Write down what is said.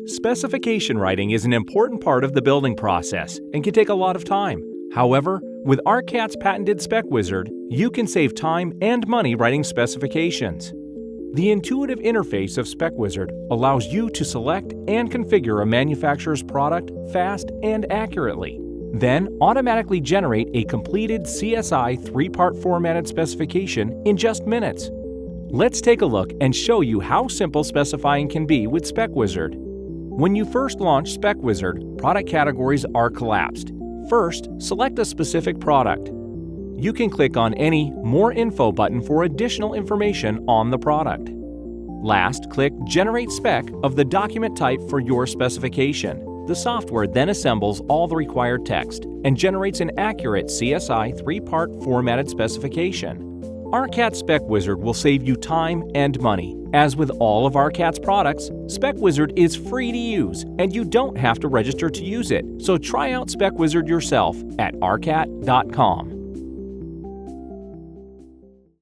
Specification writing is an important part of the building process and can take a lot of time. However, with ARCAT's patented SpecWizard, you can save time and money writing specifications. The intuitive interface of SpecWizard allows you to select and configure a manufacturer's product fast and accurately, then automatically generate a completed CSI 3-part formatted specification in just minutes. Let's take a look and show you how simple specifying can be with SpecWizard. When you first launch SpecWizard, product categories are collapsed. First, select a specific product. You can click on any More Info button for additional information on the product. Last, click Generate Spec of the document type for your specification. The software then assembles all the required text and generates an accurate CSI 3-part formatted specification. ARCAT SpecWizard will save you time and money. As with all of ARCAT's products, SpecWizard is free to use and you don't have to register to use it. So try out SpecWizard yourself at arcat.com.